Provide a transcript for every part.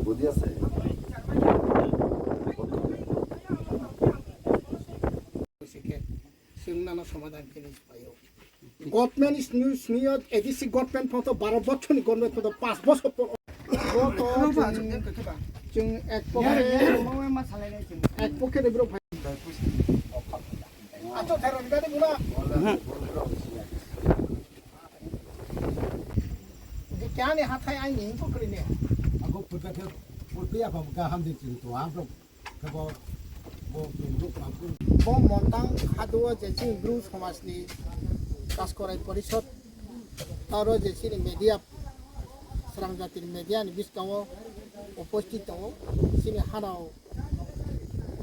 বুদ্ধি আছে নানা সমাধান জিনিস পাইও government is news news ADC government photo 12 বছরনি গভর্নমেন্ট ফটো 5 বছর পর जों एक पके ब्रो आतो धरन गाडी बुला जे क्या ने हाथाय आइ नि पकड़िने आगो पुटका थे पुटिया बाबू का हम दिन तो आप लोग कब वो लोग आपको बो मोंटांग खादो जेसिं ब्रु समाजनि कासकराय परिषद आरो जेसिं media serang jati media ni bis kawo opposite tawo sini hanao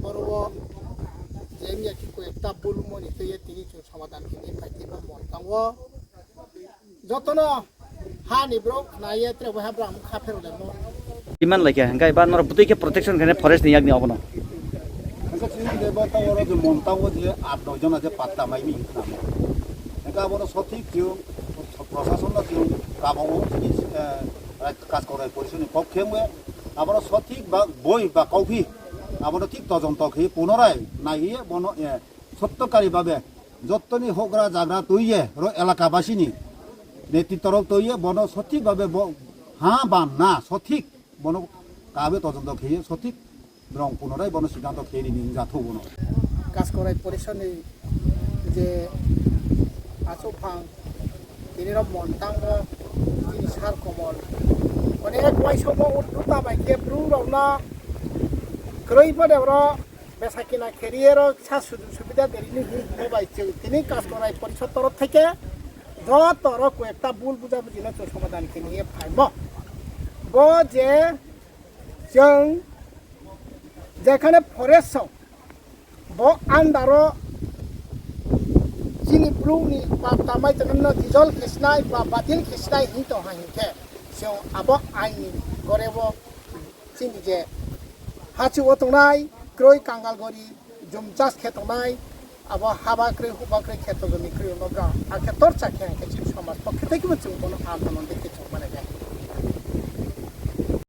borwo jemya ki ko ekta bulumo ni teye tini chu samadan kini paiti ba montango jotono ha ni bro na ye tre ba bram kha phero le mo iman lagi hangkai ba nor butai ke protection kene forest ni yakni obono ऐसा चीज देवता और जो मोंटांग जे 8-9 जना जे पात्ता माइ नि नाम एका बनो सठिक क्यों प्रशासन ना क्यों कामो কাজ করে পরিষদের পক্ষে আমরা সঠিক বা বই বা কপি আমরা ঠিক তদন্ত খেয়ে পুনরায় নাইয়ে বন সত্যকারীভাবে যতনি হোকরা জায়গা তৈয়ে এলাকাবাসীনি নেতৃত্বর তৈয়ে বন সঠিকভাবে হ্যাঁ বা না সঠিক বন কাবে তদন্ত খেয়ে সঠিক রং পুনরায় বন সিদ্ধান্ত খেয়ে নিয়ে যাথো বন কাজ করে পরিষদের যে আচোফাং তিনি মন্টাং তিনি সার কমল অনেক বয়সম উঠা বাইকে ব্রু রওনা গ্রইপদে বেসাকিনা কেরিয়ার সা সুযোগ সুবিধা দেরিনি মোবাইল তিনি কাজ করায় পরিষদ তরফ থেকে যত কয়েকটা ভুল বুঝাবুঝি না সমাধানকে নিয়ে ফাইব ব যে जों যেখানে ফরেস্ট ব আন্ডারও जिनि ब्रुनि बा तामाय तनन डिजल खिसनाय बा बातिल खिसनाय हिंतो हांखे जों आबो आइनि गरेबो जिनि जे हाचु ओतनाय क्रय कांगालगरि जुमजास खेतनाय आबो हाबाख्रै हुबाख्रै खेतगनि क्रय नगा आखे तोर चाखे समाज पक्ष থেকে जों बनो आन्दोलन देखि जों माने